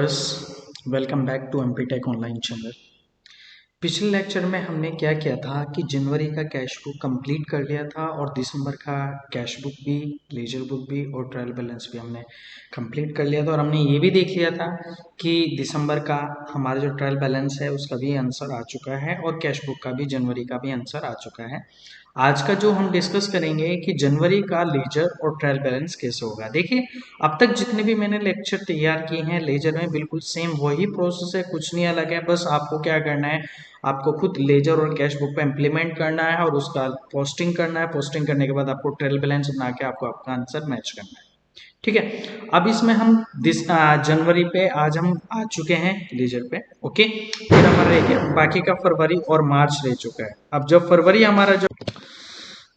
Viewers, welcome back to MP tech online channel. पिछले lecture में हमने क्या किया था कि जनवरी का कैश बुक कंप्लीट कर लिया था और दिसंबर का कैश बुक भी, लेजर बुक भी और ट्रायल बैलेंस भी हमने कंप्लीट कर लिया था। और हमने ये भी देख लिया था कि दिसंबर का हमारा जो ट्रायल बैलेंस है उसका भी आंसर आ चुका है और कैश बुक का भी, जनवरी का भी आंसर आ चुका है। आज का जो हम डिस्कस करेंगे कि जनवरी का लेजर और ट्रायल बैलेंस कैसे होगा। देखिए, अब तक जितने भी मैंने लेक्चर तैयार किए हैं लेजर में बिल्कुल सेम वही प्रोसेस है, कुछ नहीं अलग है। बस आपको क्या करना है, आपको खुद लेजर और कैश बुक पे इम्प्लीमेंट करना है और उसका पोस्टिंग करना है। पोस्टिंग करने के बाद आपको ट्रायल बैलेंस बना के आपको आपका आंसर मैच करना है। ठीक है, अब इसमें हम जनवरी पे आज हम आ चुके हैं लेजर पे। ओके, फिर हमारा रह गया बाकी का फरवरी और मार्च रह चुका है। अब जब फरवरी हमारा जो,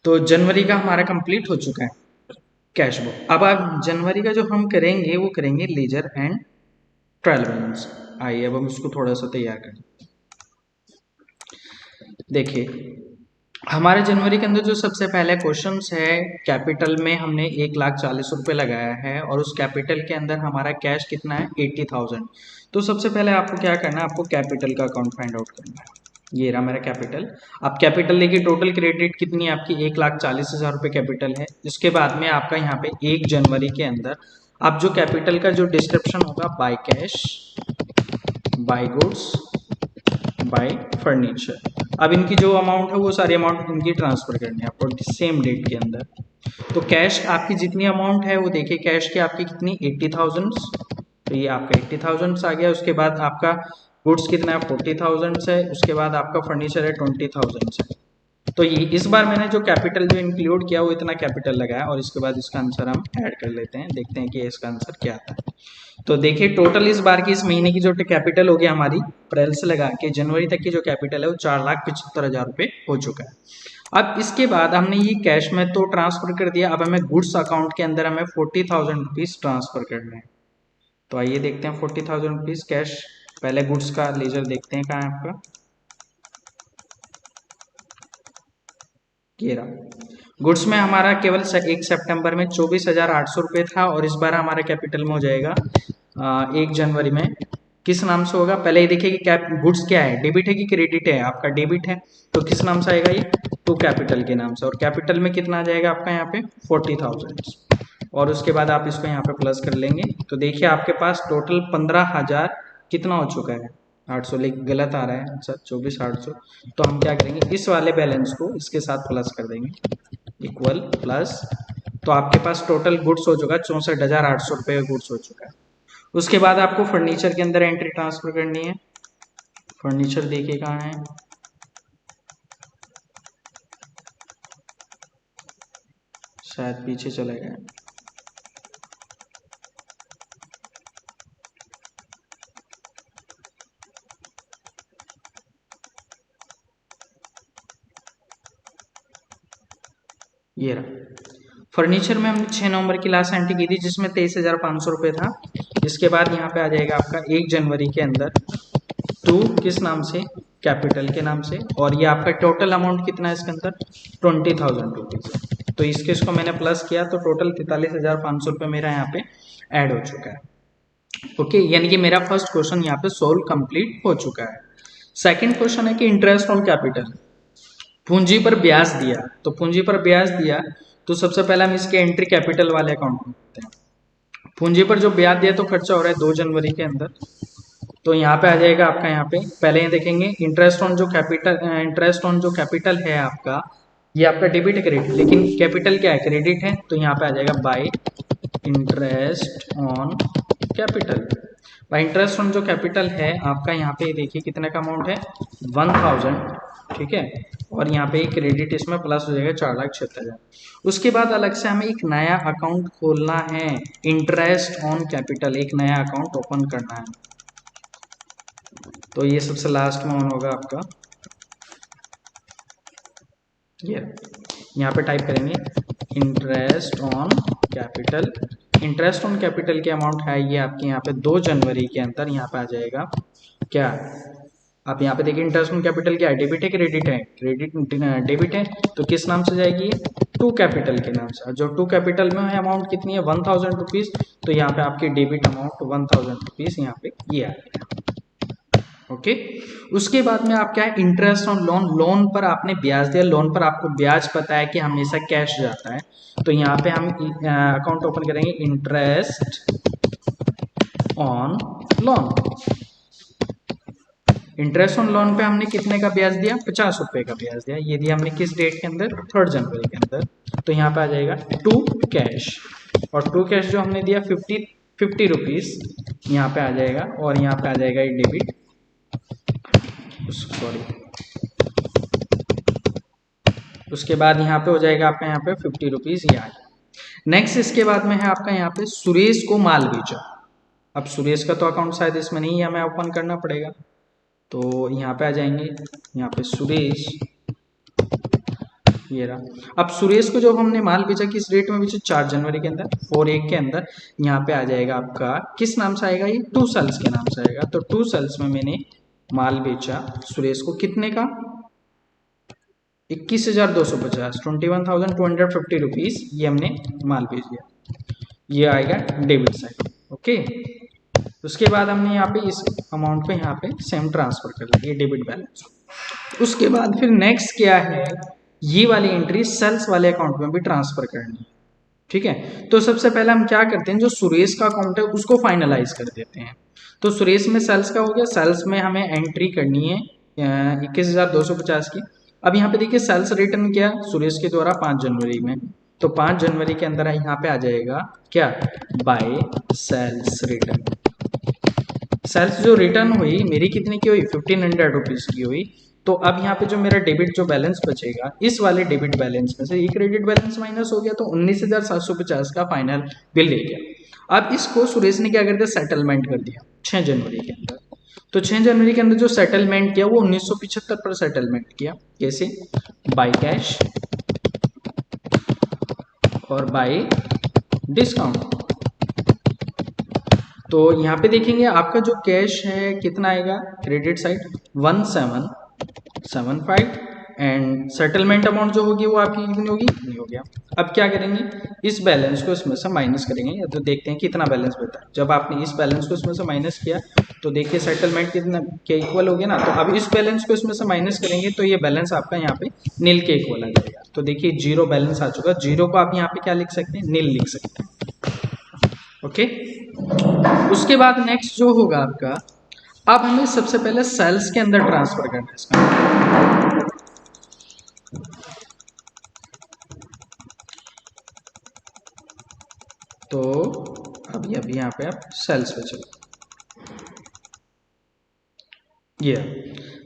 तो जनवरी का हमारा कंप्लीट हो चुका है कैश बुक। अब आप जनवरी का जो हम करेंगे वो करेंगे लेजर एंड ट्रायल बैलेंस। आइए अब हम इसको थोड़ा सा तैयार करें। देखिए, हमारे जनवरी के अंदर जो सबसे पहले क्वेश्चन है, कैपिटल में हमने 1,40,000 लगाया है और उस कैपिटल के अंदर हमारा कैश कितना है, 80,000। तो सबसे पहले आपको क्या करना है, आपको कैपिटल का अकाउंट फाइंड आउट करना है। ये रहा मेरा कैपिटल। अब कैपिटल देखिए, टोटल क्रेडिट कितनी है आपकी, 1,40,000 कैपिटल है। इसके बाद में आपका यहाँ पे 1 जनवरी के अंदर आप जो कैपिटल का जो डिस्क्रिप्शन होगा, by cash, by goods, by furniture. अब इनकी जो अमाउंट है वो सारी अमाउंट इनकी ट्रांसफर करनी है आपको सेम डेट के अंदर। तो कैश आपकी जितनी अमाउंट है वो देखिए, कैश की आपकी कितनी, 80,000। तो ये आपका 80,000 आ गया। उसके बाद आपका गुड्स कितना है, 40,000 है। उसके बाद आपका फर्नीचर है 20,000 है। तो ये इस बार मैंने जो कैपिटल जो इंक्लूड किया वो इतना कैपिटल लगाया और इसके बाद इसका आंसर हम ऐड कर लेते हैं, देखते हैं कि इसका आंसर क्या आता है। तो देखिए, टोटल इस बार की, इस महीने की जो कैपिटल होगी हमारी, अप्रैल से लगा के जनवरी तक की जो कैपिटल है वो 4,75,000 हो चुका है। अब इसके बाद हमने ये कैश में तो ट्रांसफर कर दिया, अब हमें गुड्स अकाउंट के अंदर हमें 40,000 रुपीज ट्रांसफर करने हैं। तो आइए देखते हैं 40,000 रुपीज कैश। पहले गुड्स का लेजर देखते हैं कहाँ है आपका, ये रहा। गुड्स में हमारा केवल 1 सितंबर में 24,800 रुपये था और इस बार हमारे कैपिटल में हो जाएगा 1 जनवरी में। किस नाम से होगा, पहले ये देखिए कि कैप गुड्स क्या है, डेबिट है कि क्रेडिट है, आपका डेबिट है। तो किस नाम से आएगा, ये टू कैपिटल के नाम से। और कैपिटल में कितना आ जाएगा आपका यहाँ पे, 40,000। और उसके बाद आप इसको यहाँ पे प्लस कर लेंगे। तो देखिए आपके पास टोटल 15,000 कितना हो चुका है, 800, लेकिन गलत आ रहा है आंसर, 24,800। तो हम क्या करेंगे, इस वाले बैलेंस को इसके साथ प्लस कर देंगे, इक्वल प्लस। तो आपके पास टोटल गुड्स हो चुका है 64,800 रुपये का गुड्स हो चुका है। उसके बाद आपको फर्नीचर के अंदर एंट्री ट्रांसफर करनी है। फर्नीचर देखिए कहाँ है, शायद पीछे चले गए। ये रहा। फर्नीचर में हमने 6 नवंबर की लास्ट एंट्री की थी जिसमें 23,500 रुपये था। इसके बाद यहाँ पे आ जाएगा आपका 1 जनवरी के अंदर टू किस नाम से, कैपिटल के नाम से। और ये आपका टोटल अमाउंट कितना है इसके अंदर, 20,000 रुपीज। तो इसको मैंने प्लस किया तो टोटल 43,500 रुपये मेरा यहाँ पे ऐड हो चुका है। ओके, यानी कि मेरा फर्स्ट क्वेश्चन यहाँ पे सोल्व कंप्लीट हो चुका है। सेकंड क्वेश्चन है कि इंटरेस्ट ऑन कैपिटल, पूंजी पर ब्याज दिया। तो पूंजी पर ब्याज दिया तो सबसे पहले हम इसके एंट्री कैपिटल वाले अकाउंट में करते हैं। पूंजी पर जो ब्याज दिया तो खर्चा हो रहा है 2 जनवरी के अंदर। तो यहाँ पे आ जाएगा आपका, यहाँ पे पहले ये देखेंगे इंटरेस्ट ऑन जो कैपिटल, इंटरेस्ट ऑन जो कैपिटल है आपका, ये आपका डेबिट है क्रेडिट, लेकिन कैपिटल क्या है, क्रेडिट है। तो यहाँ पे आ जाएगा bye interest on capital. Bye interest on जो कैपिटल है आपका, यहाँ पे देखिए कितने का अमाउंट है, 1,000। ठीक है, और यहाँ पे क्रेडिट इसमें प्लस हो जाएगा 4,76,000। उसके बाद अलग से हमें एक नया अकाउंट खोलना है, इंटरेस्ट ऑन कैपिटल, एक नया अकाउंट ओपन करना है। तो ये सबसे लास्ट में ऑन होगा आपका, ये यहाँ पे टाइप करेंगे interest on capital. Interest on capital की अमाउंट है ये आपके यहाँ पे 2 जनवरी के अंदर यहाँ पे आ जाएगा क्या, आप यहाँ पे देखिए इंटरेस्ट ऑन कैपिटल क्या है, डेबिट है क्रेडिट है, क्रेडिट डेबिट है, तो किस नाम से जाएगी ये, टू कैपिटल के नाम से। जो टू कैपिटल में है अमाउंट कितनी है 1000 रुपीज, तो यहाँ पे आपकी डेबिट अमाउंट 1000 रुपीज यहाँ पे ये आ गया। ओके, उसके बाद में आप क्या है इंटरेस्ट ऑन लोन, लोन पर आपने ब्याज दिया, लोन पर आपको ब्याज पता है कि हमेशा कैश जाता है, तो यहाँ पे हम अकाउंट ओपन करेंगे interest on loan. Interest on loan पे हमने कितने का ब्याज दिया, 50 रुपए का ब्याज दिया। ये दिया हमने किस डेट के अंदर, 3 जनवरी के अंदर। तो यहाँ पे आ जाएगा टू कैश, और टू कैश जो हमने दिया 50 रुपीज यहाँ पे आ जाएगा, और यहाँ पे आ जाएगा ये डेबिट, सॉरी, उसके बाद यहाँ पे हो जाएगा आपका यहाँ पे 50 रुपीज ये आ गया। नेक्स्ट इसके बाद में है आपका यहाँ पे सुरेश को माल बेचा। अब सुरेश का तो अकाउंट शायद इसमें नहीं है, हमें ओपन करना पड़ेगा, तो यहाँ पे आ जाएंगे, यहाँ पे सुरेश, ये रहा। अब सुरेश को जब हमने माल बेचा किस रेट में बेचा, 4 जनवरी के अंदर, 4/1 के अंदर। यहाँ पे आ जाएगा आपका किस नाम से आएगा, ये टू सेल्स के नाम से आएगा। तो टू सेल्स में मैंने माल बेचा सुरेश को कितने का, 21,250, 21,250 रुपीज ये हमने माल बेच दिया, ये आएगा डेबिट साइड। ओके, उसके बाद हमने यहाँ पे इस अमाउंट पे यहाँ पे सेम ट्रांसफर कर लिया डेबिट बैलेंस। उसके बाद फिर नेक्स्ट क्या है, ये वाली एंट्री सेल्स वाले अकाउंट में भी ट्रांसफर करनी है। ठीक है, तो सबसे पहले हम क्या करते हैं, जो सुरेश का अकाउंट है उसको फाइनलाइज कर देते हैं। तो सुरेश में सेल्स का हो गया, सेल्स में हमें एंट्री करनी है 21,250 की। अब यहाँ पे देखिए सेल्स रिटर्न किया सुरेश के द्वारा 5 जनवरी में, तो 5 जनवरी के अंदर यहाँ पे आ जाएगा क्या, बाय सेल्स रिटर्न। सेल्स जो रिटर्न हुई मेरी कितने की हुई, 1500 रुपीज की हुई। तो अब यहाँ पे जो मेरा डेबिट जो बैलेंस बचेगा, इस वाले डेबिट बैलेंस में से ये क्रेडिट बैलेंस माइनस हो गया, तो 19,750 का फाइनल बिल ले गया। अब इसको सुरेश ने क्या कर दिया, सेटलमेंट कर दिया 6 जनवरी के अंदर। तो 6 जनवरी के अंदर जो सेटलमेंट किया वो 1975 पर सेटलमेंट किया, कैसे, बाय कैश और बाय डिस्काउंट। तो यहाँ पे देखेंगे आपका जो कैश है कितना आएगा, credit side 1775, and settlement amount जो होगी वो आपकी कितनी होगी, नहीं हो गया। अब क्या करेंगे, इस बैलेंस को इसमें से माइनस करेंगे, या तो देखते हैं कितना बैलेंस बचा है। जब आपने इस बैलेंस को इसमें से माइनस किया तो देखिए सेटलमेंट कितना के इक्वल हो गया ना, तो अब इस बैलेंस को इसमें से माइनस करेंगे तो ये बैलेंस आपका यहाँ पे नील के इक्वल आ जाएगा। तो देखिए जीरो बैलेंस आ चुका, जीरो को आप यहाँ पे क्या लिख सकते हैं, नील लिख सकते हैं। ओके, उसके बाद नेक्स्ट जो होगा आपका, अब हमें सबसे पहले सेल्स के अंदर ट्रांसफर करना है इसका। तो अभी यहाँ पे आप सेल्स पे चलो, ये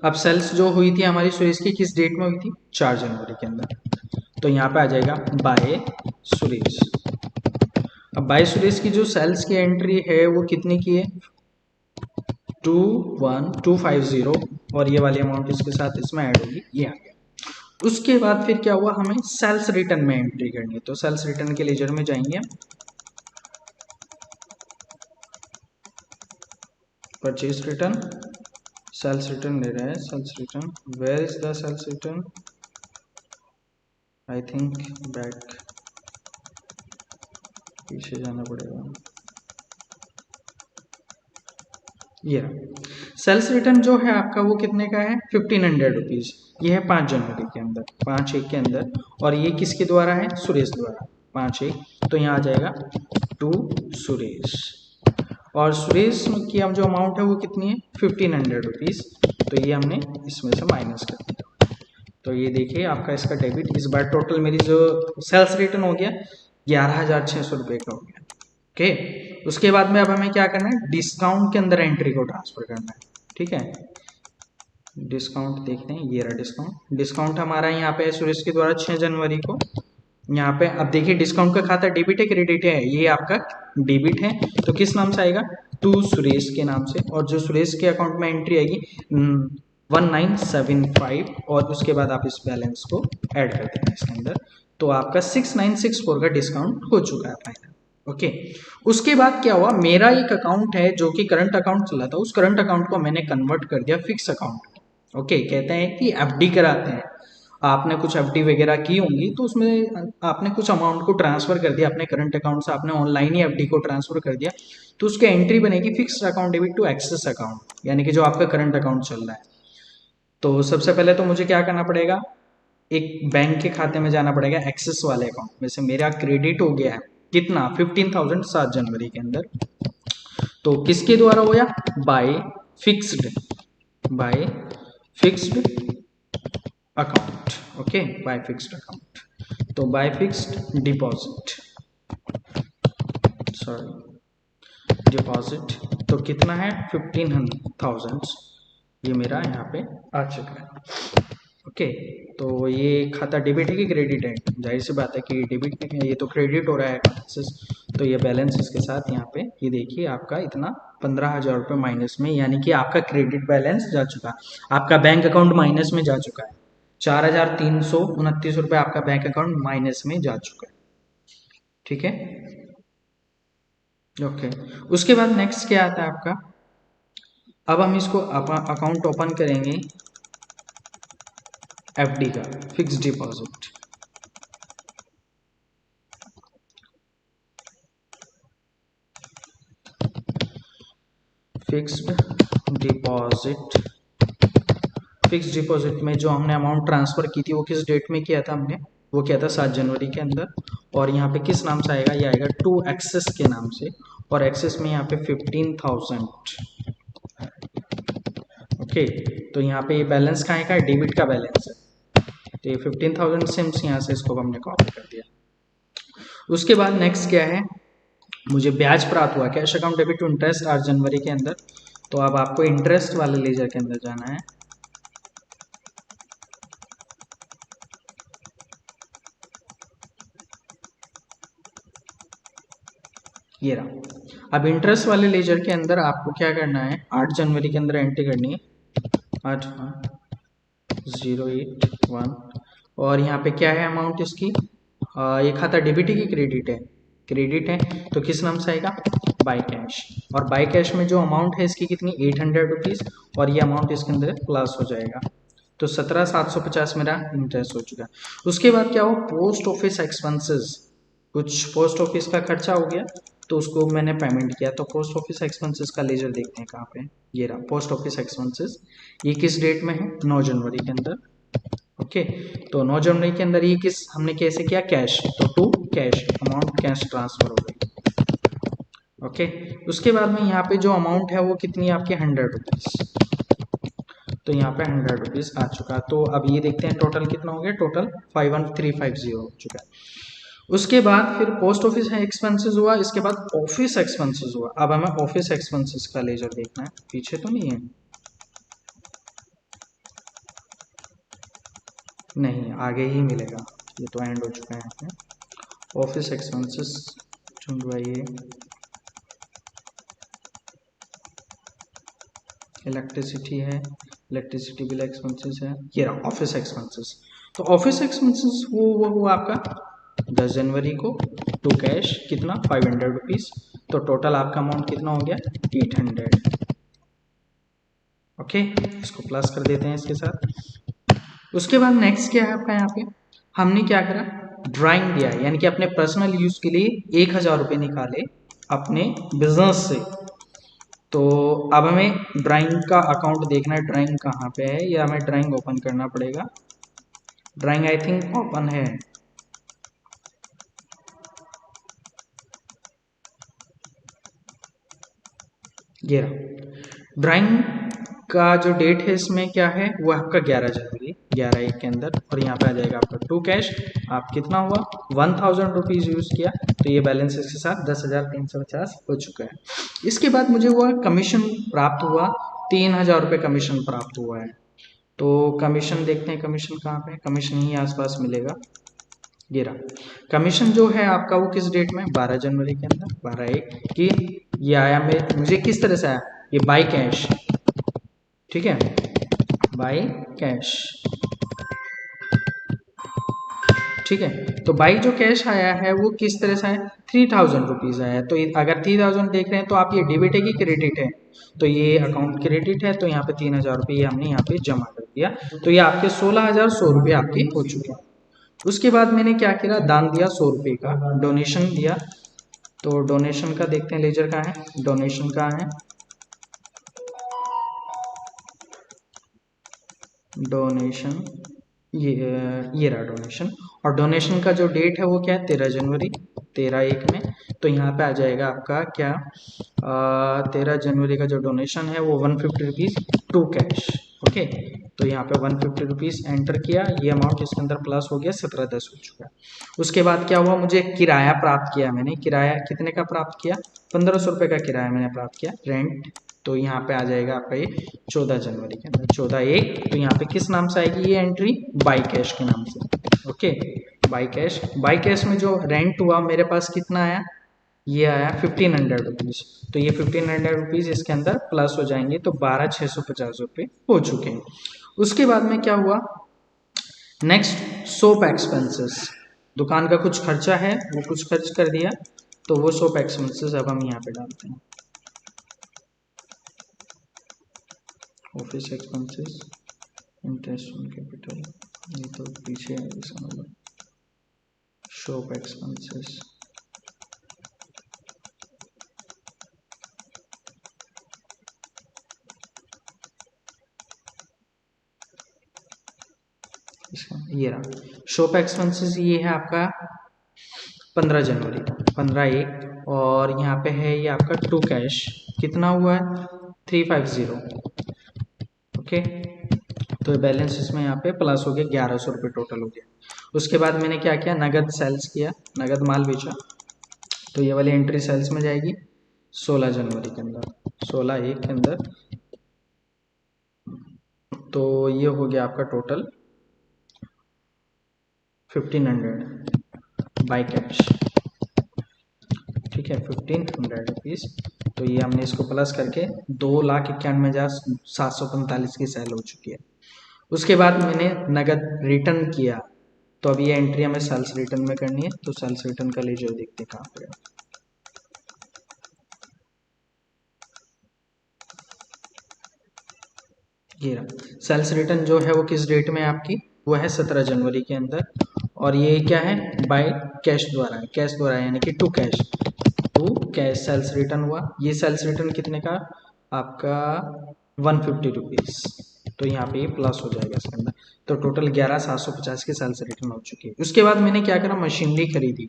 अब सेल्स जो हुई थी हमारी सुरेश की किस डेट में हुई थी, 4 जनवरी के अंदर। तो यहाँ पे आ जाएगा बाय सुरेश। अब बाय सुरेश की जो सेल्स की एंट्री है वो कितने की है, 21250, और ये वाली अमाउंट इसके साथ इसमें ऐड होगी, ये आ गया। उसके बाद फिर क्या हुआ, हमें सेल्स रिटर्न में एंट्री करनी है। तो सेल्स रिटर्न के लेजर में जाएंगे, परचेज रिटर्न, सेल्स रिटर्न ले रहे हैं, sales return, where is the sales return, I think back, पीछे जाना पड़ेगा, ये सेल्स रिटर्न जो है आपका वो कितने का है, 1500 रुपीज। ये है 5 जनवरी के अंदर, 5/1 के अंदर, और ये किसके द्वारा है, सुरेश द्वारा, 5/1। तो यहाँ आ जाएगा टू सुरेश, और सुरेश की हम जो अमाउंट है वो कितनी है, 1500 रुपीज। तो ये हमने इसमें से माइनस कर दिया। तो ये देखिए आपका इसका डेबिट, इस बार टोटल मेरी जो सेल्स रिटर्न हो गया 11,600 रुपये का हो गया। ओके, उसके बाद में अब हमें क्या करना है, डिस्काउंट के अंदर एंट्री को ट्रांसफर करना है। ठीक है, डिस्काउंट देखते हैं, ये रहा डिस्काउंट। डिस्काउंट हमारा यहाँ पे सुरेश के द्वारा 6 जनवरी को, यहाँ पे अब देखिए डिस्काउंट का खाता डेबिट है क्रेडिट है, ये आपका डेबिट है, तो किस नाम से आएगा, टू सुरेश के नाम से, और जो सुरेश के अकाउंट में एंट्री आएगी 1975, और उसके बाद आप इस बैलेंस को ऐड कर देंगे इसके अंदर। तो आपका 6964 का डिस्काउंट हो चुका है फाइनल। ओके। उसके बाद क्या हुआ, मेरा एक अकाउंट है जो कि करंट अकाउंट चला था, उस करंट अकाउंट को मैंने कन्वर्ट कर दिया फिक्स अकाउंट। ओके, कहते हैं कि एफडी कराते हैं, आपने कुछ एफडी वगैरह की होंगी तो उसमें आपने कुछ अमाउंट को ट्रांसफर कर दिया अपने करंट अकाउंट से, आपने ऑनलाइन ही एफडी को ट्रांसफर कर दिया, तो उसकी एंट्री बनेगी fixed account debit to access account, यानी कि जो आपका करंट अकाउंट चल रहा है। तो सबसे पहले तो मुझे क्या करना पड़ेगा, एक बैंक के खाते में जाना पड़ेगा एक्सेस वाले अकाउंट में से। मेरा क्रेडिट हो गया है कितना, 15,000 7 जनवरी के अंदर। तो किसके द्वारा हो गया, by fixed, by fixed account. Okay, by fixed account, तो by fixed deposit, sorry deposit, तो कितना है 15,000, ये मेरा यहाँ पे आ चुका है। ओके, तो ये खाता डेबिट है कि क्रेडिट है, जाहिर सी बात है कि डेबिट है, ये तो क्रेडिट हो रहा है एक्सेस, तो ये बैलेंस इसके साथ यहाँ पे ये देखिए आपका इतना 15,000 रुपये माइनस में, यानी कि आपका क्रेडिट बैलेंस जा चुका, आपका बैंक अकाउंट माइनस में जा चुका है, 4,329 रुपये आपका बैंक अकाउंट माइनस में जा चुका है। ठीक है, ओके। उसके बाद नेक्स्ट क्या आता है आपका, अब हम इसको अकाउंट ओपन करेंगे एफडी का, fixed deposit. Fixed deposit, fixed deposit में जो हमने अमाउंट ट्रांसफर की थी वो किस डेट में किया था हमने, वो किया था 7 जनवरी के अंदर, और यहाँ पे किस नाम से आएगा, ये आएगा टू एक्सेस के नाम से, और एक्सेस में यहाँ पे 15,000। ओके, तो यहाँ पे ये बैलेंस कहाँ का है, डेबिट का बैलेंस है, तो ये 15,000 सिम्स यहाँ से इसको हमने कॉपी कर दिया। उसके बाद नेक्स्ट क्या है, मुझे ब्याज प्राप्त हुआ cash account debit to interest 8 जनवरी के अंदर, तो अब आपको इंटरेस्ट वाले लेजर के अंदर जाना है। ये रहा, अब इंटरेस्ट वाले लेजर के अंदर आपको क्या करना है, 8 जनवरी के अंदर एंट्री करनी है 8,081, और यहाँ पे क्या है अमाउंट इसकी, ये खाता डेबिट है कि क्रेडिट है, क्रेडिट है, तो किस नाम से आएगा, बाय कैश, और बाय कैश में जो अमाउंट है इसकी कितनी 800 रुपीज़, और ये अमाउंट इसके अंदर प्लस हो जाएगा, तो 17,750 मेरा इंटरेस्ट हो चुका है। उसके बाद क्या हो, पोस्ट ऑफिस एक्सपेंसेस, कुछ पोस्ट ऑफिस का खर्चा हो गया तो उसको मैंने पेमेंट किया, तो पोस्ट ऑफिस एक्सपेंसेस का लेजर देखते हैं कहाँ पे, ये रहा पोस्ट ऑफिस एक्सपेंसेस, ये किस डेट में है, 9 जनवरी के अंदर। ओके, तो 9 जनवरी के अंदर ये किस हमने कैसे किया, कैश, तो to cash, amount cash transfer हो गई। ओके, उसके बाद में यहाँ पे जो अमाउंट है वो कितनी है आपकी 100 रुपीज़, तो यहाँ पे 100 रुपीज़ आ चुका, तो अब ये देखते हैं टोटल कितना हो गया, टोटल 51350 हो चुका है। उसके बाद फिर पोस्ट ऑफिस एक्सपेंसेस हुआ, इसके बाद ऑफिस एक्सपेंसेस हुआ, अब हमें ऑफिस एक्सपेंसेस का लेजर देखना है, पीछे तो नहीं है, नहीं आगे ही मिलेगा, ये तो एंड हो चुका है यहाँ पे। ऑफिस एक्सपेंसेस ढूंढवाइए, इलेक्ट्रिसिटी है, इलेक्ट्रिसिटी बिल एक्सपेंसेस है, ये रहा ऑफिस एक्सपेंसेस। तो ऑफिस एक्सपेंसेस वो हुआ आपका 10 जनवरी को टू कैश कितना 500 रुपीज़, तो टोटल आपका अमाउंट कितना हो गया 800। ओके, इसको प्लस कर देते हैं इसके साथ। उसके बाद नेक्स्ट क्या है आपका, यहाँ पे हमने क्या करा, ड्राइंग दिया, यानी कि अपने पर्सनल यूज के लिए 1,000 रुपये निकाले अपने बिजनेस से, तो अब हमें ड्राइंग का अकाउंट देखना है, ड्राइंग कहाँ पे है, या हमें ड्राइंग ओपन करना पड़ेगा, ड्राइंग आई थिंक ओपन है, ये रहा ड्राइंग का जो डेट है इसमें क्या है, वो आपका 11 जनवरी 11/1 के अंदर, और यहाँ पे आ जाएगा आपका टू कैश, आप कितना हुआ 1,000 रुपीज़ यूज़ किया, तो ये बैलेंस इसके साथ 10,350 हो चुका है। इसके बाद मुझे हुआ कमीशन प्राप्त हुआ, 3,000 रुपये कमीशन प्राप्त हुआ है, तो कमीशन देखते हैं, कमीशन कहाँ पे, कमीशन ही आसपास मिलेगा, ये रहा कमीशन जो है आपका वो किस डेट में, 12 जनवरी के अंदर 12/1 की, ये आया मुझे किस तरह से आया, ये बाय कैश, ठीक है, बाय कैश, ठीक है। तो बाई जो कैश आया है वो किस तरह से आया, 3000 रुपीज़ आया। तो अगर 3000 देख रहे हैं तो आप ये डेबिट है कि क्रेडिट है, तो ये अकाउंट क्रेडिट है, तो यहाँ पे 3000 रुपये हमने यहाँ पे जमा कर दिया। तो ये आपके 16,100 रुपये आपके हो चुके हैं। उसके बाद मैंने क्या किया, दान दिया 100 रुपये का, डोनेशन दिया। तो डोनेशन का देखते हैं लेजर कहाँ है, डोनेशन कहाँ है, डोनेशन ये रहा डोनेशन। और डोनेशन का जो डेट है वो क्या है, 13 जनवरी, 13/1 में। तो यहाँ पे आ जाएगा आपका क्या, 13 जनवरी का जो डोनेशन है वो 150 रुपीज़ टू कैश। ओके, तो यहाँ पे 150 रुपीज़ एंटर किया, ये अमाउंट इसके अंदर प्लस हो गया, 1710 हो चुका है। उसके बाद क्या हुआ, मुझे किराया प्राप्त किया मैंने, किराया कितने का प्राप्त किया, 1500 रुपये का किराया मैंने प्राप्त किया, रेंट। तो यहाँ पे आ जाएगा आपका ये 14 जनवरी के अंदर, 14/1। तो यहाँ पे किस नाम से आएगी ये एंट्री, बाई कैश के नाम से। Okay, by cash. By cash में जो रेंट हुआ मेरे पास कितना आया, ये आया 1500 रुपीज़। तो ये 1500 रुपीज़ इसके अंदर प्लस हो जाएंगे, तो 12,650 रुपये हो चुके हैं। उसके बाद में क्या हुआ, नेक्स्ट सोप एक्सपेंसेस, दुकान का कुछ खर्चा है वो कुछ खर्च कर दिया, तो वो सोप एक्सपेंसेस अब हम यहाँ पे डालते हैं, office expenses, interest on capital, ये तो पीछे है इसका मतलब, शॉप एक्सपेंसेस, ये रहा शॉप एक्सपेंसेस, ये है आपका 15 जनवरी, 15/1। और यहाँ पे है ये आपका टू कैश, कितना हुआ है 350। ओके, तो बैलेंस इसमें यहाँ पे प्लस हो गया, 1100 रुपये टोटल हो गया। उसके बाद मैंने क्या किया, नगद सेल्स किया, नगद माल बेचा। तो ये वाली एंट्री सेल्स में जाएगी 16 जनवरी के अंदर, 16/1 के अंदर। तो ये हो गया आपका टोटल 1500 बाई कैश, ठीक है, 1500 रुपीज़। तो ये हमने इसको प्लस करके 2,91,745 की सेल हो चुकी है। उसके बाद मैंने नगद रिटर्न किया, तो अब ये एंट्री हमें सेल्स रिटर्न में करनी है। तो सेल्स रिटर्न का लेजर देखते हैं कहाँ पे है। ये रहा सेल्स रिटर्न जो है वो किस डेट में आपकी, वो है 17 जनवरी के अंदर। और ये क्या है, बाय कैश द्वारा, कैश द्वारा यानी कि to cash, to cash sales return हुआ। ये सेल्स रिटर्न कितने का, आपका 150 रुपीज़। तो यहाँ पे ये प्लस हो जाएगा इसके अंदर। तो टोटल 11,750 की सेल्स रिटर्न हो चुकी है। उसके बाद मैंने क्या करा, मशीनरी खरीदी।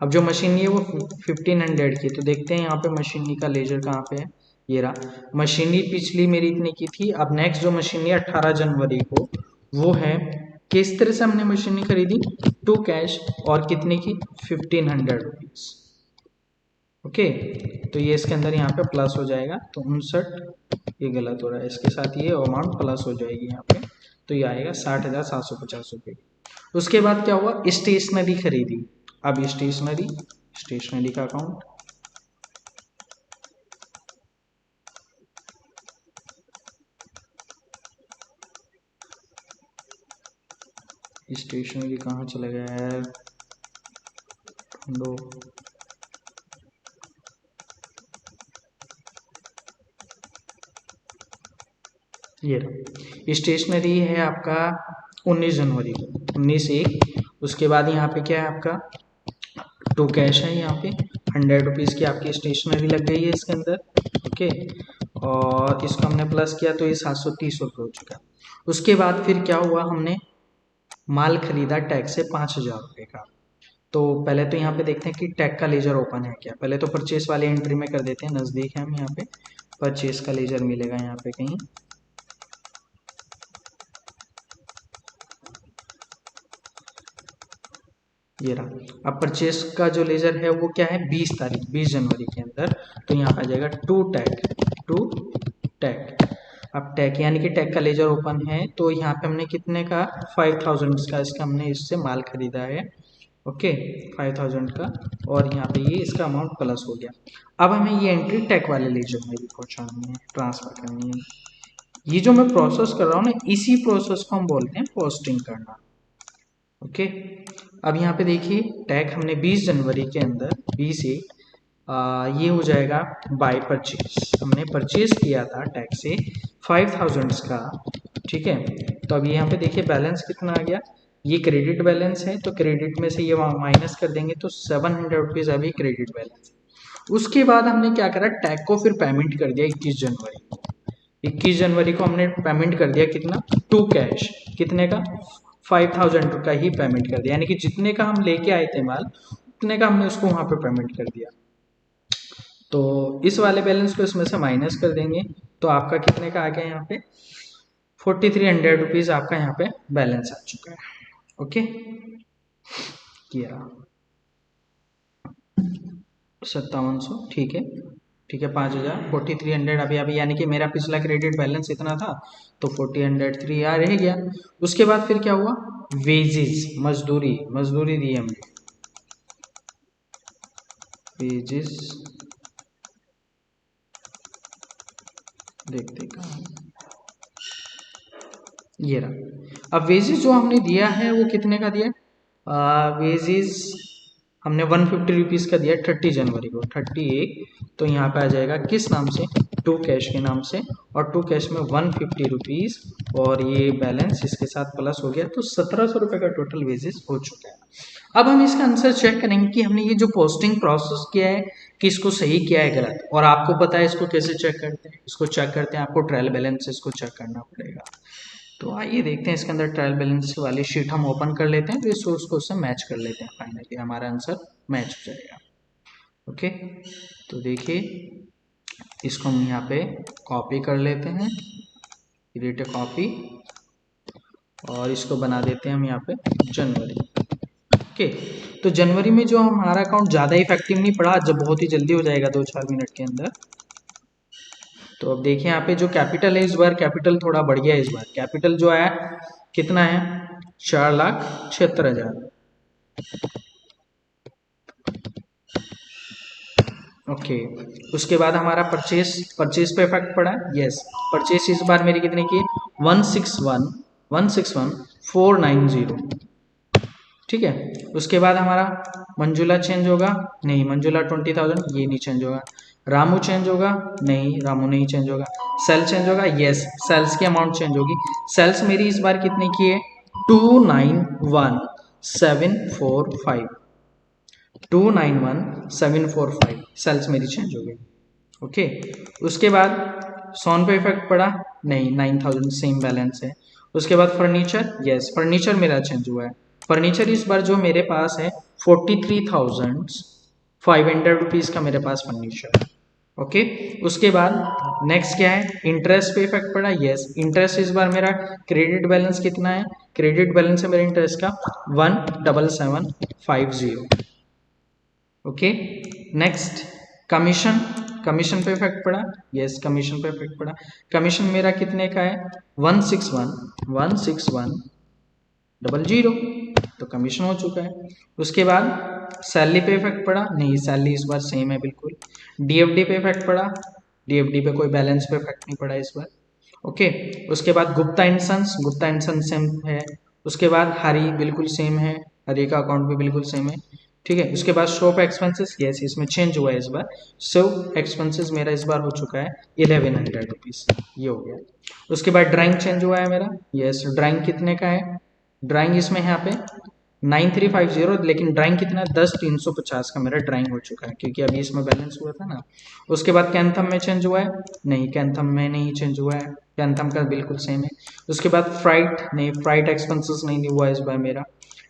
अब जो मशीनरी है वो 1500 की, तो देखते हैं यहाँ पे मशीनरी का लेजर कहाँ पे है, ये रहा। मशीनरी पिछली मेरी इतने की थी, अब नेक्स्ट जो मशीनरी 18 जनवरी को, वो है किस तरह से हमने मशीनरी खरीदी, टू कैश, और कितने की, 1500 रुपीज़। ओके, तो ये इसके अंदर यहाँ पे प्लस हो जाएगा, तो 59, ये गलत हो रहा है, इसके साथ ये अमाउंट प्लस हो जाएगी यहाँ पे। तो ये आएगा 60,750 रुपये। उसके बाद क्या हुआ, स्टेशनरी खरीदी। अब स्टेशनरी, स्टेशनरी का अकाउंट, स्टेशनरी कहाँ चला गया है, ढूंढो। ये स्टेशनरी है आपका 19 जनवरी को, 19/1। उसके बाद यहाँ पे क्या है आपका, टू कैश है, यहाँ पे 100 रुपीज़ की आपकी स्टेशनरी लग गई है इसके अंदर। ओके, और इसको हमने प्लस किया तो ये 730 रुपये हो चुका। उसके बाद फिर क्या हुआ, हमने माल खरीदा टैग से 5,000 रुपये का। तो पहले तो यहाँ पे देखते हैं कि टैग का लेजर ओपन है क्या। पहले तो परचेस वाली एंट्री में कर देते हैं, नज़दीक है हम यहाँ पे, परचेस का लेजर मिलेगा यहाँ पे कहीं। ये रहा। अब परचेस का जो लेजर है वो क्या है, 20 तारीख, 20 जनवरी के अंदर। तो यहाँ पे आ जाएगा टू टैग, टू टैग। अब टैग यानी कि टैग का लेजर ओपन है, तो यहाँ पे हमने कितने का, 5,000 का इसका हमने इससे माल खरीदा है। ओके, 5,000 का, और यहाँ पे ये इसका अमाउंट प्लस हो गया। अब हमें ये एंट्री टैग वाले लेजर में भी पहुँचानी है, ट्रांसफर करनी है। ये जो मैं प्रोसेस कर रहा हूँ ना, इसी प्रोसेस को हम बोलते हैं पोस्टिंग करना। ओके। अब यहाँ पे देखिए टैग हमने 20 जनवरी के अंदर 20 ये हो जाएगा बाय परचेज, हमने परचेज किया था टैग से 5000 का, ठीक है। तो अब यहाँ पे देखिए बैलेंस कितना आ गया, ये क्रेडिट बैलेंस है तो क्रेडिट में से ये माइनस कर देंगे तो 700 रुपीज़ अभी क्रेडिट बैलेंस। उसके बाद हमने क्या करा, टैग को फिर पेमेंट कर दिया 21 जनवरी को हमने पेमेंट कर दिया कितना, टू कैश, कितने का 5000 का ही पेमेंट कर दिया, यानी कि जितने का हम लेके आए थे माल उतने का हमने उसको वहां पे पेमेंट कर दिया। तो इस वाले बैलेंस को इसमें से माइनस कर देंगे तो आपका कितने का आ गया यहाँ पे 4300 रुपीज़ आपका यहाँ पे बैलेंस आ चुका है। ओके, किया 5700, ठीक है, ठीक है 5000 4300 अभी अभी, यानी कि मेरा पिछला क्रेडिट बैलेंस इतना था तो 4003 यार रह गया। उसके बाद फिर क्या हुआ, वेजेस, मजदूरी, मजदूरी दी हमने, वेजेस देखते कहाँ, ये रहा। अब वेजेस जो हमने दिया है वो कितने का दिया, वेजेस हमने 150 रुपीज़ का दिया 30 जनवरी को, 31, तो यहाँ पे आ जाएगा किस नाम से, टू कैश के नाम से, और टू कैश में 150 रुपीज़, और ये बैलेंस इसके साथ प्लस हो गया तो 1700 रुपये का टोटल वेजेस हो चुका है। अब हम इसका आंसर चेक करेंगे कि हमने ये जो पोस्टिंग प्रोसेस किया है कि इसको सही किया है गलत, और आपको पता है इसको कैसे चेक करते हैं, इसको चेक करते हैं आपको ट्रायल बैलेंस से इसको चेक करना पड़ेगा। तो आइए देखते हैं इसके अंदर ट्रायल बैलेंस वाली शीट हम ओपन कर लेते हैं, फिर सोर्स को उससे मैच कर लेते हैं, फाइनली हमारा आंसर मैच हो जाएगा। ओके, तो देखिए इसको हम यहाँ पे कॉपी कर लेते हैं, क्रिएट ए कॉपी, और इसको बना देते हैं हम यहाँ पे जनवरी। ओके, तो जनवरी में जो हमारा अकाउंट ज़्यादा इफेक्टिव नहीं पड़ा, जब बहुत ही जल्दी हो जाएगा 2-4 मिनट के अंदर। तो अब देखिए यहाँ पे जो कैपिटल है इस बार कैपिटल थोड़ा बढ़ गया है, इस बार कैपिटल जो है कितना है 4,76,000। ओके, उसके बाद हमारा परचेस, परचेस पे इफेक्ट पड़ा, यस, परचेस इस बार मेरी कितने की 161,490, ठीक है। उसके बाद हमारा मंजुला चेंज होगा, नहीं मंजुला 20,000, ये नहीं चेंज होगा। रामू चेंज होगा, नहीं रामू नहीं चेंज होगा। सेल चेंज होगा, यस सेल्स की अमाउंट चेंज होगी। सेल्स मेरी इस बार कितने की है 291,745, 291,745 सेल्स मेरी चेंज हो गई। ओके, उसके बाद सोन पे इफेक्ट पड़ा, नहीं 9,000 सेम बैलेंस है। उसके बाद फर्नीचर, यस फर्नीचर मेरा चेंज हुआ है। फर्नीचर इस बार जो मेरे पास है 43,500 रुपीज़ का मेरे पास फर्नीचर है। ओके, उसके बाद नेक्स्ट क्या है, इंटरेस्ट पे इफेक्ट पड़ा, यस इंटरेस्ट इस बार मेरा क्रेडिट बैलेंस कितना है, क्रेडिट बैलेंस है मेरे इंटरेस्ट का 17750। ओके, नेक्स्ट कमीशन, कमीशन पे इफेक्ट पड़ा, यस कमीशन पे इफेक्ट पड़ा। कमीशन मेरा कितने का है 161,161,00, तो कमीशन हो चुका है। उसके बाद सैलरी पे इफेक्ट पड़ा, नहीं सैलरी इस बार सेम है बिल्कुल। डीएफडी पे इफेक्ट पड़ा, डीएफडी पे कोई बैलेंस पे इफेक्ट नहीं पड़ा इस बार। ओके, उसके बाद Gupta and Sons, Gupta and Sons same है। उसके बाद हरी बिल्कुल सेम है, हरी का अकाउंट भी बिल्कुल सेम है, ठीक है। उसके बाद शॉप एक्सपेंसेस, यस इसमें चेंज हुआ है इस बार, शॉप एक्सपेंसेस मेरा इस बार हो चुका है 1100 रुपीज़, ये हो गया। उसके बाद ड्राइंग चेंज हुआ है मेरा, यस ड्राइंग कितने का है, ड्राइंग इसमें यहाँ पे 9350, लेकिन ड्राइंग कितना है 10,350 का मेरा ड्राइंग हो चुका है, क्योंकि अभी इसमें बैलेंस हुआ था ना। उसके बाद कैंथम में चेंज हुआ है, नहीं कैंथम में नहीं चेंज हुआ है, कैंथम का बिल्कुल सेम है। उसके बाद फ्राइट, नहीं फ्राइट एक्सपेंसेस नहीं हुआ इस बार मेरा।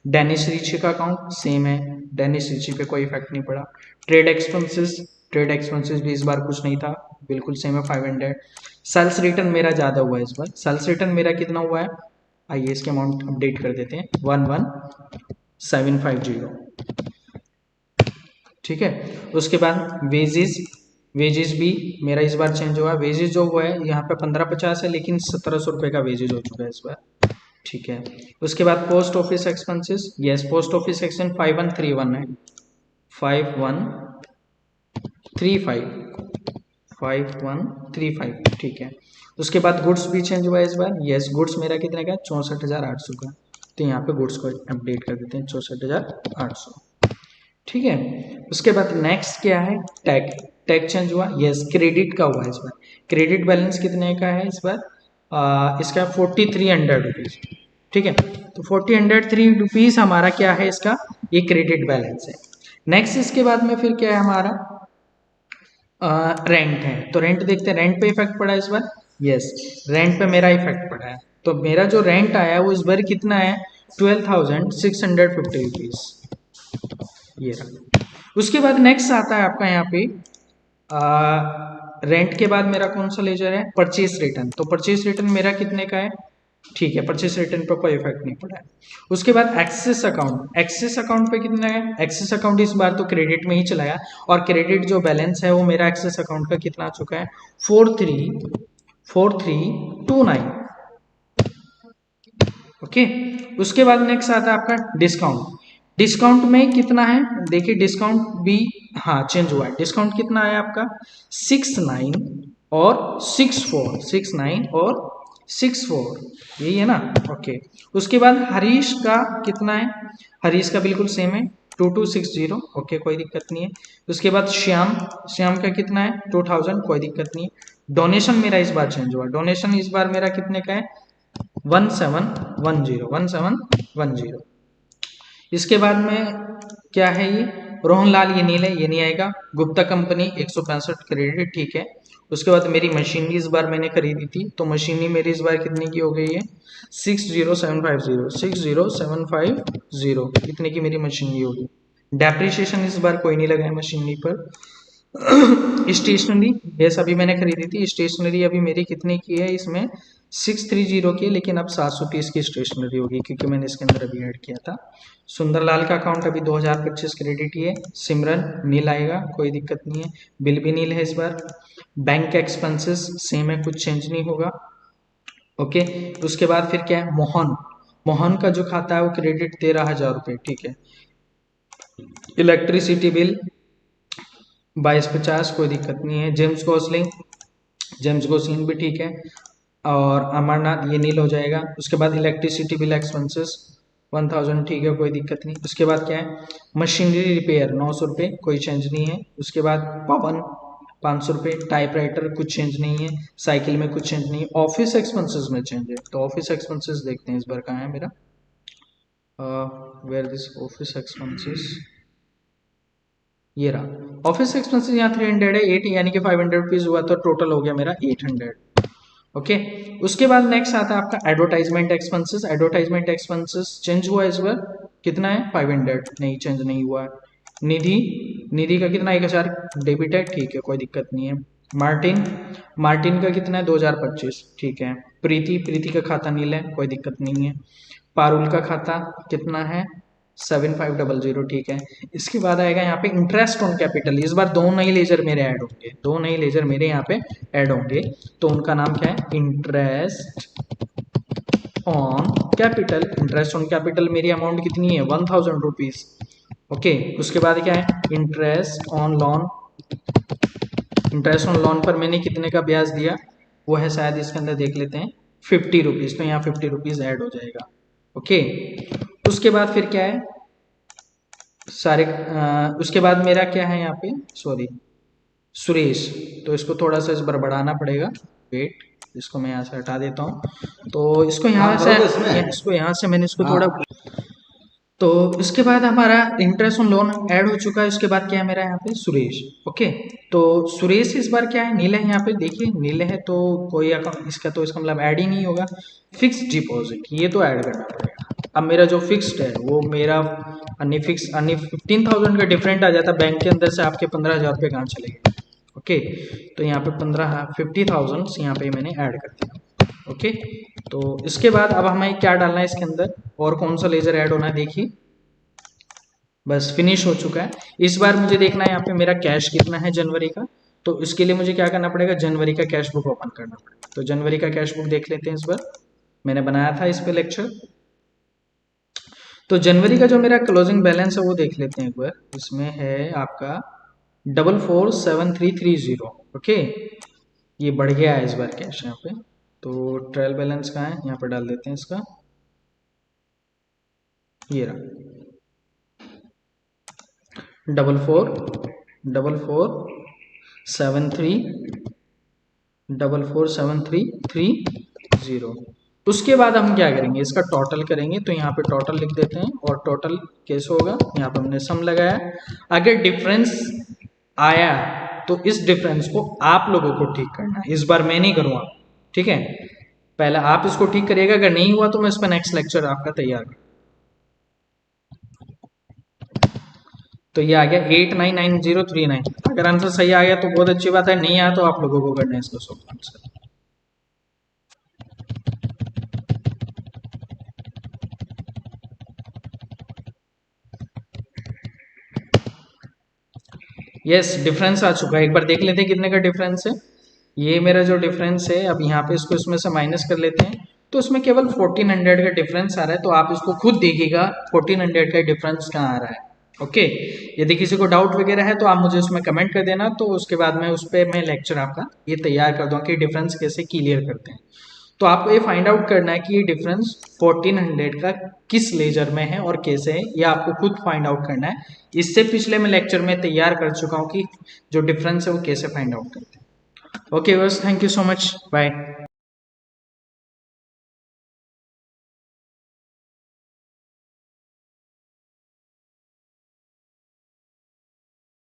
डेनिस रिची का अकाउंट सेम है, डेनिस रिची पे कोई इफेक्ट नहीं पड़ा। ट्रेड एक्सपेंसेस, ट्रेड एक्सपेंसेस भी इस बार कुछ नहीं था, बिल्कुल सेम है 500। सेल्स रिटर्न मेरा ज़्यादा हुआ है इस बार, सेल्स रिटर्न मेरा कितना हुआ है, आइए इसके अमाउंट अपडेट कर देते हैं 11,750, ठीक है। उसके बाद वेजेस, वेजेस भी मेरा इस बार चेंज हुआ, वेजेस जो हुआ है यहाँ पे 1550 है, लेकिन 1700 रुपये का वेजेस हो चुका है इस बार, ठीक है। उसके बाद post office expenses, yes post office expense 5131 है, 5135, 5135, ठीक है। उसके बाद गुड्स भी चेंज हुआ है इस बार, यस गुड्स मेरा कितने का 64,800 का, तो यहाँ पे गुड्स को अपडेट कर देते हैं 64,800। ठीक है, उसके बाद नेक्स्ट क्या है, टैग। टैग चेंज हुआ, यस क्रेडिट का हुआ इस बार। क्रेडिट बैलेंस कितने का है इस बार, इसका 4300 रुपीज। ठीक है, तो 4300 हमारा क्या है इसका, ये क्रेडिट बैलेंस है। नेक्स्ट इसके बाद में फिर क्या है हमारा, रेंट है। तो रेंट देखते हैं, रेंट पे इफेक्ट पड़ा है इस बार, यस रेंट पे मेरा इफेक्ट पड़ा है। तो मेरा जो रेंट आया वो इस बार कितना है, 12,650 रुपीज, ये रहा। उसके बाद नेक्स्ट आता है आपका यहाँ पे, रेंट के बाद मेरा कौन सा लेजर है, परचेस रिटर्न। तो परचेस रिटर्न मेरा कितने का है, ठीक है, परचेस रिटर्न पर कोई इफेक्ट नहीं पड़ा है। उसके बाद एक्सेस अकाउंट, एक्सेस अकाउंट पे कितना है, एक्सेस अकाउंट इस बार तो क्रेडिट में ही चलाया, और क्रेडिट जो बैलेंस है वो मेरा एक्सेस अकाउंट का कितना आ चुका है, 434329। ओके, उसके बाद नेक्स्ट आता है आपका डिस्काउंट। डिस्काउंट में कितना है, देखिए डिस्काउंट भी हाँ चेंज हुआ है। डिस्काउंट कितना है आपका, 69 और 64, 69 और 64, यही है ना। ओके, उसके बाद हरीश का कितना है, हरीश का बिल्कुल सेम है 2260, ओके कोई दिक्कत नहीं है। उसके बाद श्याम, श्याम का कितना है 2000, कोई दिक्कत नहीं है। डोनेशन मेरा इस बार चेंज हुआ, डोनेशन इस बार मेरा कितने का है, 1710। इसके बाद में क्या है ये, रोहनलाल ये नील है, ये नहीं आएगा। गुप्ता कंपनी 165 क्रेडिट, ठीक है। उसके बाद मेरी मशीनरी इस बार मैंने खरीदी थी, तो मशीनरी मेरी इस बार कितने की हो गई है, 60750 इतने की मेरी मशीनरी होगी। डेप्रिसिएशन इस बार कोई नहीं लगा है मशीनरी पर। स्टेशनरी ये सभी मैंने खरीदी थी, स्टेशनरी अभी मेरी कितने की है इसमें, 630 की, लेकिन अब 730 की स्टेशनरी होगी क्योंकि मैंने इसके अंदर अभी ऐड किया था। सुंदरलाल का अकाउंट अभी 2025 क्रेडिट ही है। सिमरन नील आएगा, कोई दिक्कत नहीं है। बिल भी नील है इस बार। बैंक एक्सपेंसेस सेम है, कुछ चेंज नहीं होगा। ओके, उसके बाद फिर क्या है, मोहन, मोहन का जो खाता है वो क्रेडिट 13,000 रुपये, ठीक है। इलेक्ट्रिसिटी बिल 2250, कोई दिक्कत नहीं है। जेम्स गोसलिंग, जेम्स गोसलिंग भी ठीक है। और अमरनाथ ये नील हो जाएगा। उसके बाद इलेक्ट्रिसिटी बिल एक्सपेंसेस 1000, ठीक है कोई दिक्कत नहीं। उसके बाद क्या है, मशीनरी रिपेयर 900 रुपये, कोई चेंज नहीं है। उसके बाद पवन 500 रुपये। टाइपराइटर कुछ चेंज नहीं है। साइकिल में कुछ चेंज नहीं है। ऑफिस एक्सपेंसेस में चेंज है, तो ऑफिस एक्सपेंसेस देखते हैं इस बार कहाँ है मेरा, वेयर दिस ऑफिस एक्सपेंसेस, ये रहा। ऑफिस एक्सपेंसेस यहाँ 300 है, 8 यानी कि 500 रुपीज हुआ, तो टोटल हो गया मेरा 800। ओके, उसके बाद नेक्स्ट आता है आपका advertisement expenses. Advertisement expenses change हुआ इस बार, कितना है 500, नहीं चेंज नहीं हुआ है। निधि, निधि का कितना 1000 डेबिट है, ठीक है कोई दिक्कत नहीं है। मार्टिन, मार्टिन का कितना है 2025, ठीक है। प्रीति, प्रीति का खाता नील है, कोई दिक्कत नहीं है। पारुल का खाता कितना है 7500, ठीक है। इसके बाद आएगा यहाँ पे इंटरेस्ट ऑन कैपिटल। इस बार दो नए लेजर मेरे ऐड होंगे, दो नए लेजर मेरे यहाँ पे ऐड होंगे, तो उनका नाम क्या है, interest on capital. Interest on capital मेरी अमाउंट कितनी है 1000 रुपीज, ओके। उसके बाद क्या है, interest on loan. Interest on loan पर मैंने कितने का ब्याज दिया, वो है शायद इसके अंदर देख लेते हैं 50 रुपीज, तो यहाँ 50 रुपीज ऐड हो जाएगा, ओके। उसके बाद फिर क्या है, सारे उसके बाद मेरा क्या है यहाँ पे, सॉरी सुरेश, तो इसको थोड़ा सा इस बार बढ़ाना पड़ेगा, वेट, इसको मैं यहाँ से हटा देता हूँ। तो इसको यहाँ से, इसको यहाँ से मैंने इसको थोड़ा, तो इसके बाद हमारा इंटरेस्ट ऑन लोन ऐड हो चुका है। उसके बाद क्या है मेरा यहाँ पे सुरेश, ओके। तो सुरेश इस बार क्या है, नीले है यहाँ पे, देखिए नीले है, तो कोई अकाउंट इसका, तो इसका मतलब ऐड ही नहीं होगा। फिक्स डिपॉजिट ये तो ऐड करना पड़ेगा। अब मेरा जो फिक्स्ड है वो मेरा अन्य फिक्स, अन्य 15,000 का डिफरेंट आ जाता है बैंक के अंदर से, आपके 15,000 रुपये कहाँ चले गए, ओके। तो यहाँ पे 50,000 यहाँ पे मैंने ऐड कर दिया, ओके। तो इसके बाद अब हमें क्या डालना है इसके अंदर, और कौन सा लेजर ऐड होना है, देखिए बस फिनिश हो चुका है। इस बार मुझे देखना है यहाँ पे मेरा कैश कितना है जनवरी का, तो इसके लिए मुझे क्या करना पड़ेगा, जनवरी का कैश बुक ओपन करना पड़ेगा। तो जनवरी का कैश बुक देख लेते हैं, इस बार मैंने बनाया था इस पे लेक्चर। तो जनवरी का जो मेरा क्लोजिंग बैलेंस है वो देख लेते हैं एक बार। इसमें है आपका 447330, ओके। ये बढ़ गया है इस बार कैश यहाँ पे, तो ट्रायल बैलेंस कहाँ है, यहाँ पे डाल देते हैं इसका ये रहा 4443 उसके बाद हम क्या करेंगे, इसका टोटल करेंगे। तो यहाँ पे टोटल लिख देते हैं और टोटल कैसे होगा, यहाँ पे हमने सम लगाया। अगर डिफरेंस आया तो इस डिफरेंस को आप लोगों को ठीक करना है, इस बार मैं नहीं करूँगा, ठीक है। पहले आप इसको ठीक करिएगा, अगर नहीं हुआ तो मैं इस पर नेक्स्ट लेक्चर आपका तैयार। तो ये आ गया 899039। अगर आंसर सही आ गया तो बहुत अच्छी बात है, नहीं आया तो आप लोगों को करना है इसका सॉल्व आंसर। यस, डिफरेंस आ चुका है, एक बार देख लेते हैं कितने का डिफरेंस है। ये मेरा जो डिफरेंस है, अब यहाँ पे इसको इसमें से माइनस कर लेते हैं, तो इसमें केवल 1400 का डिफरेंस आ रहा है। तो आप इसको खुद देखिएगा 1400 का डिफरेंस कहाँ आ रहा है। ओके, यदि किसी को डाउट वगैरह है तो आप मुझे उसमें कमेंट कर देना, तो उसके बाद मैं उस पर मैं लेक्चर आपका ये तैयार कर दूँगा कि डिफरेंस कैसे क्लियर करते हैं। तो आपको ये फाइंड आउट करना है कि ये डिफरेंस 1400 का किस लेजर में है और कैसे है, ये आपको खुद फाइंड आउट करना है। इससे पिछले मैं लेक्चर में तैयार कर चुका हूँ कि जो डिफरेंस है वो कैसे फाइंड आउट करते हैं। ओके बस, thank you so much, bye.